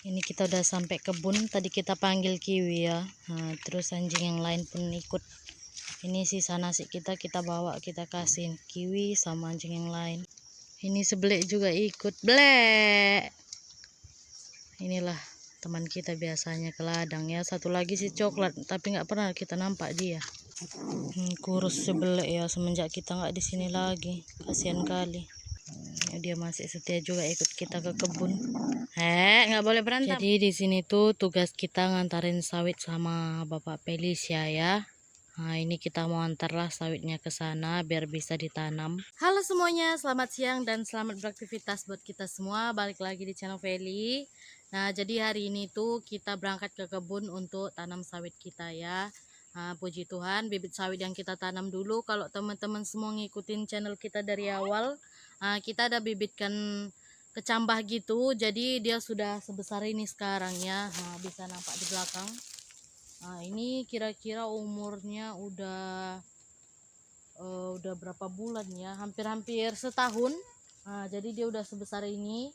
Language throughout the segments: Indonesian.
Ini kita udah sampai kebun. Tadi kita panggil Kiwi ya. Nah, terus anjing yang lain pun ikut. Ini sisa nasi kita bawa, kita kasih Kiwi sama anjing yang lain. Ini sebelik juga ikut. Blek. Inilah teman kita biasanya ke ladang ya. Satu lagi si coklat, tapi nggak pernah kita nampak dia. Kurus sebelik ya semenjak kita nggak di sini lagi. Kasihan kali. Dia masih setia juga ikut kita ke kebun. Nggak boleh berantem. Jadi di sini tuh tugas kita ngantarin sawit sama Bapak Felicia ya. Nah, ini kita mau antarlah sawitnya ke sana biar bisa ditanam. Halo semuanya, selamat siang dan selamat beraktivitas buat kita semua. Balik lagi di channel Feli. Nah, jadi hari ini tuh kita berangkat ke kebun untuk tanam sawit kita ya. Nah, puji Tuhan, bibit sawit yang kita tanam dulu. Kalau teman-teman semua ngikutin channel kita dari awal, kita ada bibitkan kecambah gitu. Jadi dia sudah sebesar ini sekarang ya. Nah, bisa nampak di belakang. Nah, ini kira-kira umurnya udah berapa bulan ya? Hampir-hampir setahun. Nah, jadi dia udah sebesar ini.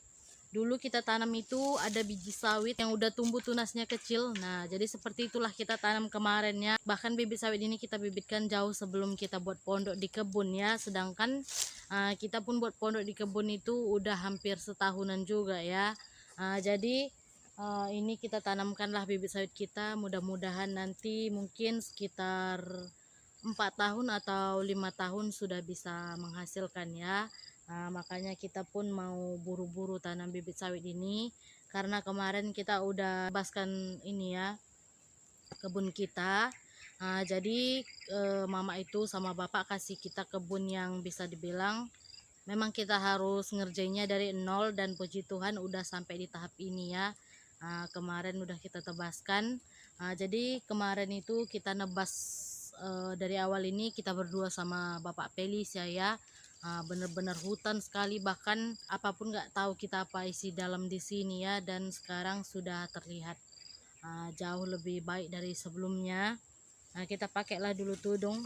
Dulu kita tanam itu ada biji sawit yang udah tumbuh tunasnya kecil. Nah, jadi seperti itulah kita tanam kemarin ya. Bahkan bibit sawit ini kita bibitkan jauh sebelum kita buat pondok di kebun ya. Sedangkan kita pun buat pondok di kebun itu udah hampir setahunan juga ya. Jadi ini kita tanamkanlah bibit sawit kita. Mudah-mudahan nanti mungkin sekitar 4 tahun atau 5 tahun sudah bisa menghasilkan ya. Makanya kita pun mau buru-buru tanam bibit sawit ini karena kemarin kita udah bebaskan ini ya kebun kita. Jadi mama itu sama bapak kasih kita kebun yang bisa dibilang memang kita harus ngerjainnya dari nol, dan puji Tuhan udah sampai di tahap ini ya. Kemarin udah kita tebaskan. Jadi kemarin itu kita nebas dari awal ini kita berdua sama Bapak Felicia ya. Bener-bener hutan sekali, bahkan apapun nggak tahu kita apa isi dalam di sini ya. Dan sekarang sudah terlihat jauh lebih baik dari sebelumnya. Kita pakailah dulu tudung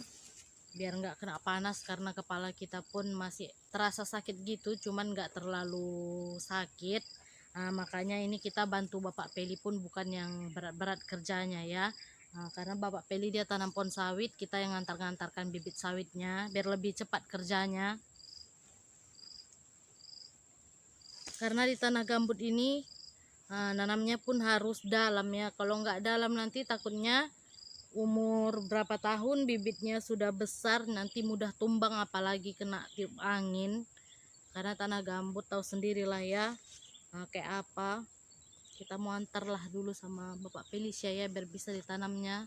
biar nggak kena panas karena kepala kita pun masih terasa sakit gitu, cuman nggak terlalu sakit. Makanya ini kita bantu Bapak Peli pun bukan yang berat-berat kerjanya ya. Karena Bapak Peli dia tanam pohon sawit, kita yang ngantar-ngantarkan bibit sawitnya biar lebih cepat kerjanya. Karena di tanah gambut ini nanamnya pun harus dalam ya. Kalau nggak dalam nanti takutnya umur berapa tahun bibitnya sudah besar nanti mudah tumbang, apalagi kena tiup angin. Karena tanah gambut tahu sendirilah ya kayak apa. Kita mau antarlah dulu sama Bapak Felicia ya biar bisa ditanamnya.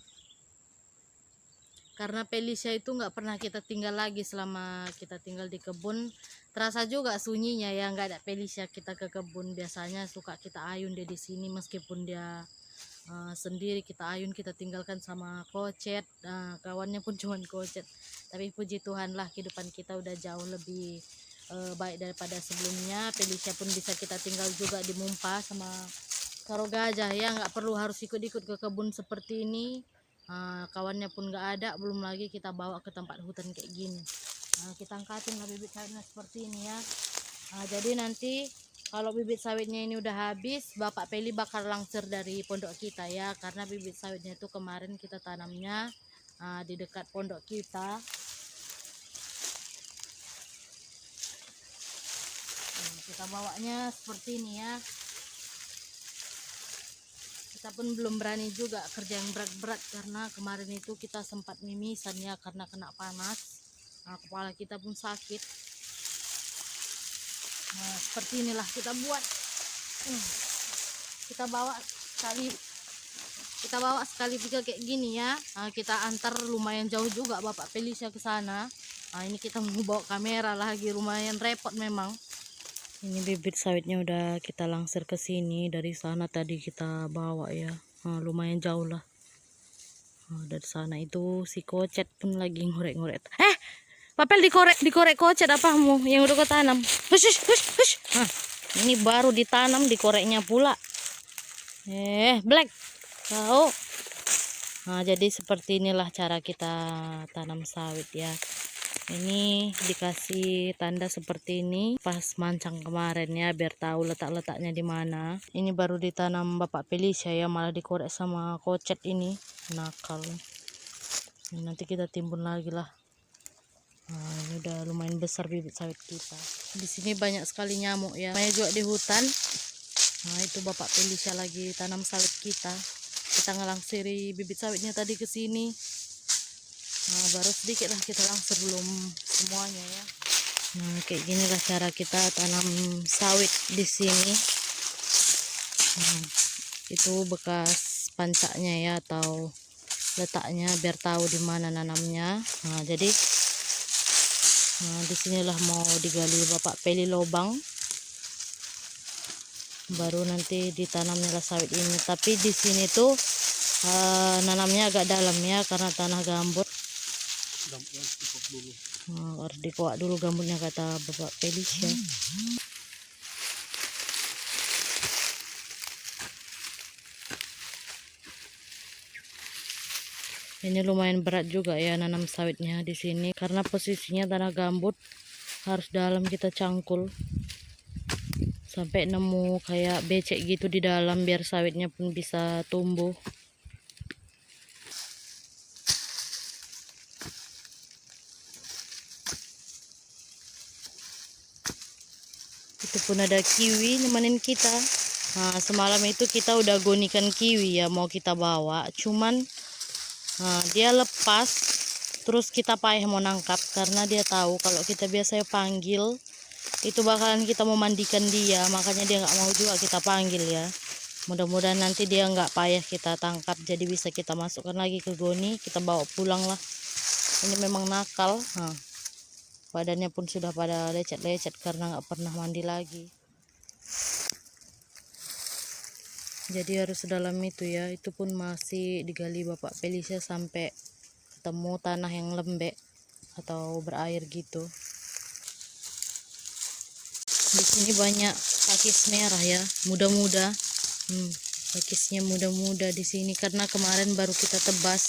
Karena Felicia itu nggak pernah kita tinggal lagi selama kita tinggal di kebun. Terasa juga sunyinya ya, nggak ada Felicia kita ke kebun. Biasanya suka kita ayun dia di sini, meskipun dia sendiri kita ayun, kita tinggalkan sama Kocet. Kawannya pun cuman Kocet. Tapi puji Tuhan lah kehidupan kita udah jauh lebih baik daripada sebelumnya. Felicia pun bisa kita tinggal juga di Mumpa sama Karo Gajah ya, nggak perlu harus ikut-ikut ke kebun seperti ini. Kawannya pun nggak ada, belum lagi kita bawa ke tempat hutan kayak gini. Kita angkatin lah bibit sawitnya seperti ini ya. Jadi nanti kalau bibit sawitnya ini udah habis, Bapak Peli bakal langsir dari pondok kita ya. Karena bibit sawitnya itu kemarin kita tanamnya di dekat pondok kita. Kita bawanya seperti ini ya. Kita pun belum berani juga kerja yang berat-berat karena kemarin itu kita sempat mimisan ya karena kena panas. Kepala kita pun sakit. Seperti inilah kita buat. Kita bawa sekali pikir kayak gini ya. Kita antar lumayan jauh juga Bapak Felicia ke sana. Ini kita mau bawa kamera lagi, lumayan repot memang. Ini bibit sawitnya udah kita langsir ke sini, dari sana tadi kita bawa ya. Lumayan jauh lah. Dari sana itu si Kocet pun lagi ngorek-ngorek. Papel dikorek Kocet apamu yang udah kau tanam? Hush. Ini baru ditanam dikoreknya pula. Black. Tahu. Jadi seperti inilah cara kita tanam sawit ya. Ini dikasih tanda seperti ini pas mancang kemarin ya, biar tahu letak-letaknya di mana. Ini baru ditanam Bapak Felicia ya, malah dikorek sama kocet ini, nakal. Ini nanti kita timbun lagi lah. Nah, ini udah lumayan besar bibit sawit kita. Di sini banyak sekali nyamuk ya. Namanya juga di hutan. Nah, itu Bapak Felicia lagi tanam sawit kita. Kita ngelangsiri bibit sawitnya tadi ke sini. Nah, baru sedikit lah kita langsir, belum semuanya ya. Nah, kayak ginilah cara kita tanam sawit di sini. Nah, itu bekas pancaknya ya, atau letaknya, biar tahu di mana nanamnya. Nah, jadi disinilah mau digali Bapak Peli lubang, baru nanti ditanamnya lah sawit ini. Tapi di sini tuh nanamnya agak dalam ya, karena tanah gambut. Harus dikuak dulu gambutnya, kata Bapak Felicia. Ini lumayan berat juga ya nanam sawitnya di sini, karena posisinya tanah gambut, harus dalam kita cangkul sampai nemu kayak becek gitu di dalam, biar sawitnya pun bisa tumbuh. Itu pun ada kiwi nemenin kita. Nah, semalam itu kita udah gonikan kiwi ya, mau kita bawa, cuman dia lepas. Terus kita payah mau nangkap, karena dia tahu kalau kita biasanya panggil itu bakalan kita mau mandikan dia, makanya dia nggak mau juga kita panggil ya. Mudah-mudahan nanti dia nggak payah kita tangkap, jadi bisa kita masukkan lagi ke goni, kita bawa pulang lah. Ini memang nakal. Badannya pun sudah pada lecet-lecet karena nggak pernah mandi lagi. Jadi harus sedalam itu ya. Itu pun masih digali Bapak Felicia sampai ketemu tanah yang lembek atau berair gitu. Di sini banyak pakis merah ya, muda-muda. Pakisnya muda-muda di sini karena kemarin baru kita tebas.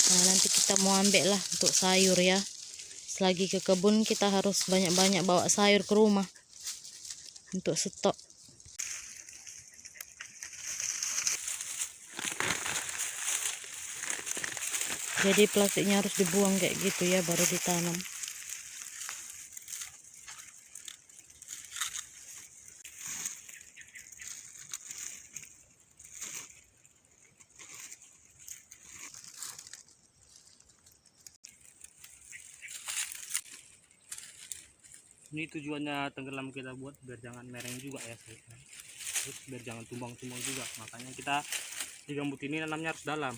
Nah, nanti kita mau ambil lah untuk sayur ya. Selagi ke kebun kita harus banyak-banyak bawa sayur ke rumah untuk stok. Jadi plastiknya harus dibuang kayak gitu ya, baru ditanam. Ini tujuannya tenggelam kita buat biar jangan mereng juga ya, terus biar jangan tumbang-tumbang juga, makanya kita di gambut ini nanamnya harus dalam.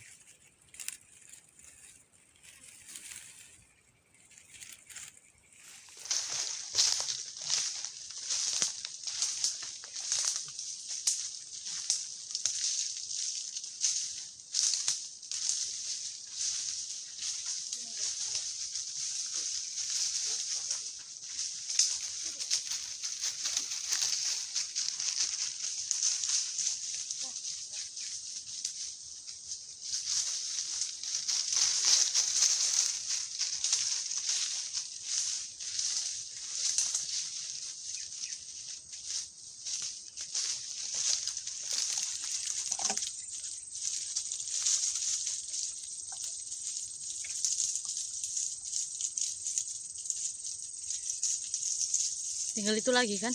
Tinggal itu lagi kan.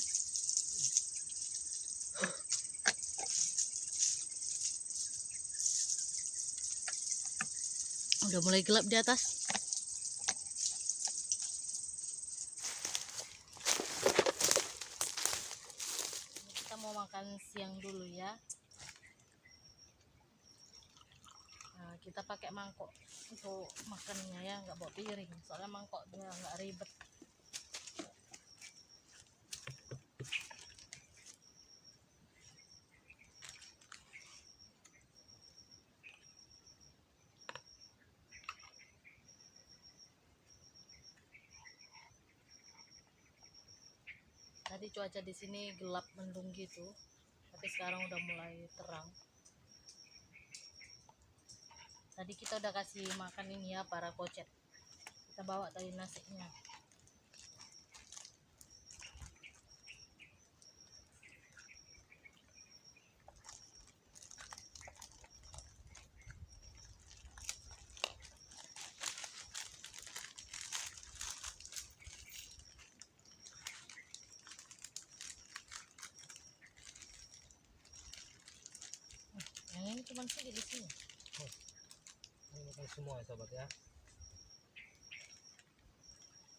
Udah mulai gelap di atas. Kita mau makan siang dulu ya. Nah, kita pakai mangkok untuk makannya ya, nggak bawa piring, soalnya mangkok dia nggak ribet. Tadi cuaca di sini gelap mendung gitu, tapi sekarang udah mulai terang. Tadi kita udah kasih makan ini ya para kocet. kita bawa tadi nasinya. Yang ini cuma sedikit di sini. Ini makan semua ya sobat ya.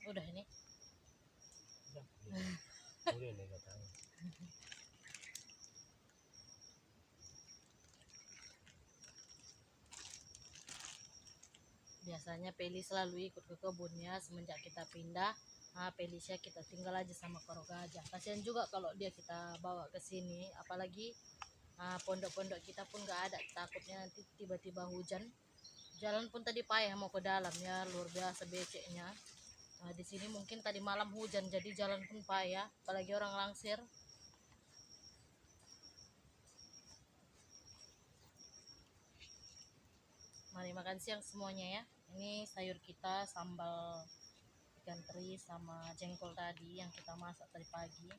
Udah ini. Udah. Udah nih katanya. Biasanya Peli selalu ikut ke kebunnya semenjak kita pindah. Nah, Pelisnya kita tinggal aja sama Koro Gajah. Kasihan juga kalau dia kita bawa ke sini, apalagi pondok-pondok kita pun gak ada. Takutnya nanti tiba-tiba hujan. Jalan pun tadi payah mau ke dalam ya, luar biasa beceknya. Nah, di sini mungkin tadi malam hujan jadi jalan pun payah, apalagi orang langsir. Mari makan siang semuanya ya. Ini sayur kita sambal ikan teri sama jengkol tadi yang kita masak tadi pagi.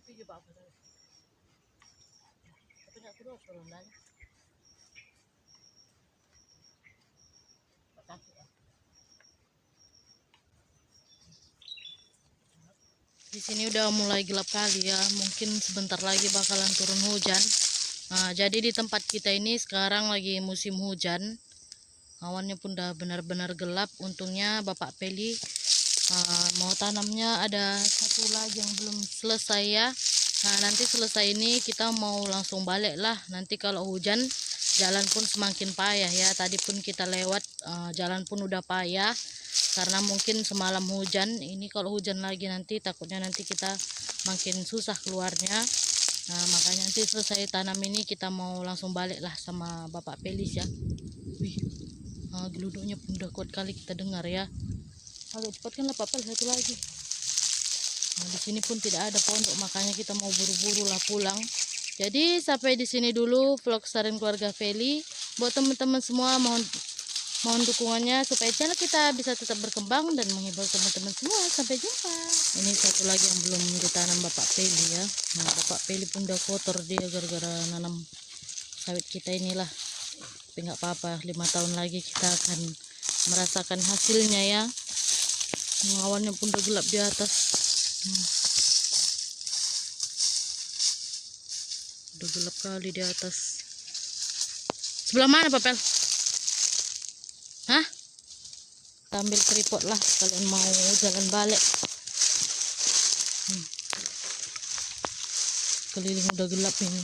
Tapi juga apa tadi? Tapi nggak kedua serundanya. Kaki ya. Di sini udah mulai gelap kali ya, mungkin sebentar lagi bakalan turun hujan. Nah, jadi di tempat kita ini sekarang lagi musim hujan. Awannya pun udah benar-benar gelap. Untungnya Bapak Peli mau tanamnya ada satu lagi yang belum selesai ya. Nah, nanti selesai ini kita mau langsung balik lah. Nanti kalau hujan jalan pun semakin payah ya. Tadi pun kita lewat jalan pun udah payah karena mungkin semalam hujan. Ini kalau hujan lagi nanti takutnya nanti kita makin susah keluarnya. Nah, makanya nanti selesai tanam ini kita mau langsung balik lah sama Bapak Pelis ya. Wih, geluduknya pun udah kuat kali kita dengar ya. Agak cepat kan lah Papel satu lagi. Nah, di sini pun tidak ada pondok, makanya kita mau buru-buru lah pulang. Jadi sampai di sini dulu vlog Saren Keluarga Feli. Buat teman-teman semua mohon dukungannya supaya channel kita bisa tetap berkembang dan menghibur teman-teman semua. Sampai jumpa. Ini satu lagi yang belum ditanam Bapak Peli ya. Nah, Bapak Peli pun udah kotor dia gara-gara nanam sawit kita inilah. Tapi nggak apa-apa, 5 tahun lagi kita akan merasakan hasilnya ya. Awannya pun udah gelap di atas. Udah gelap kali di atas. Sebelah mana Papel? Hah? Kita ambil tripod lah kalian mau jalan balik. Keliling udah gelap ini.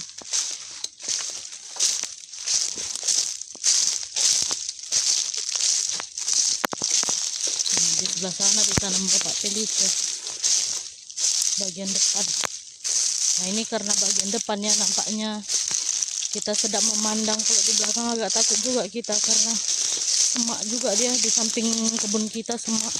Di sebelah sana ditanam Bapak Pelis ya, bagian depan. Nah, ini karena bagian depannya nampaknya kita sedang memandang. Kalau di belakang agak takut juga kita karena semak juga dia di samping kebun kita, semak.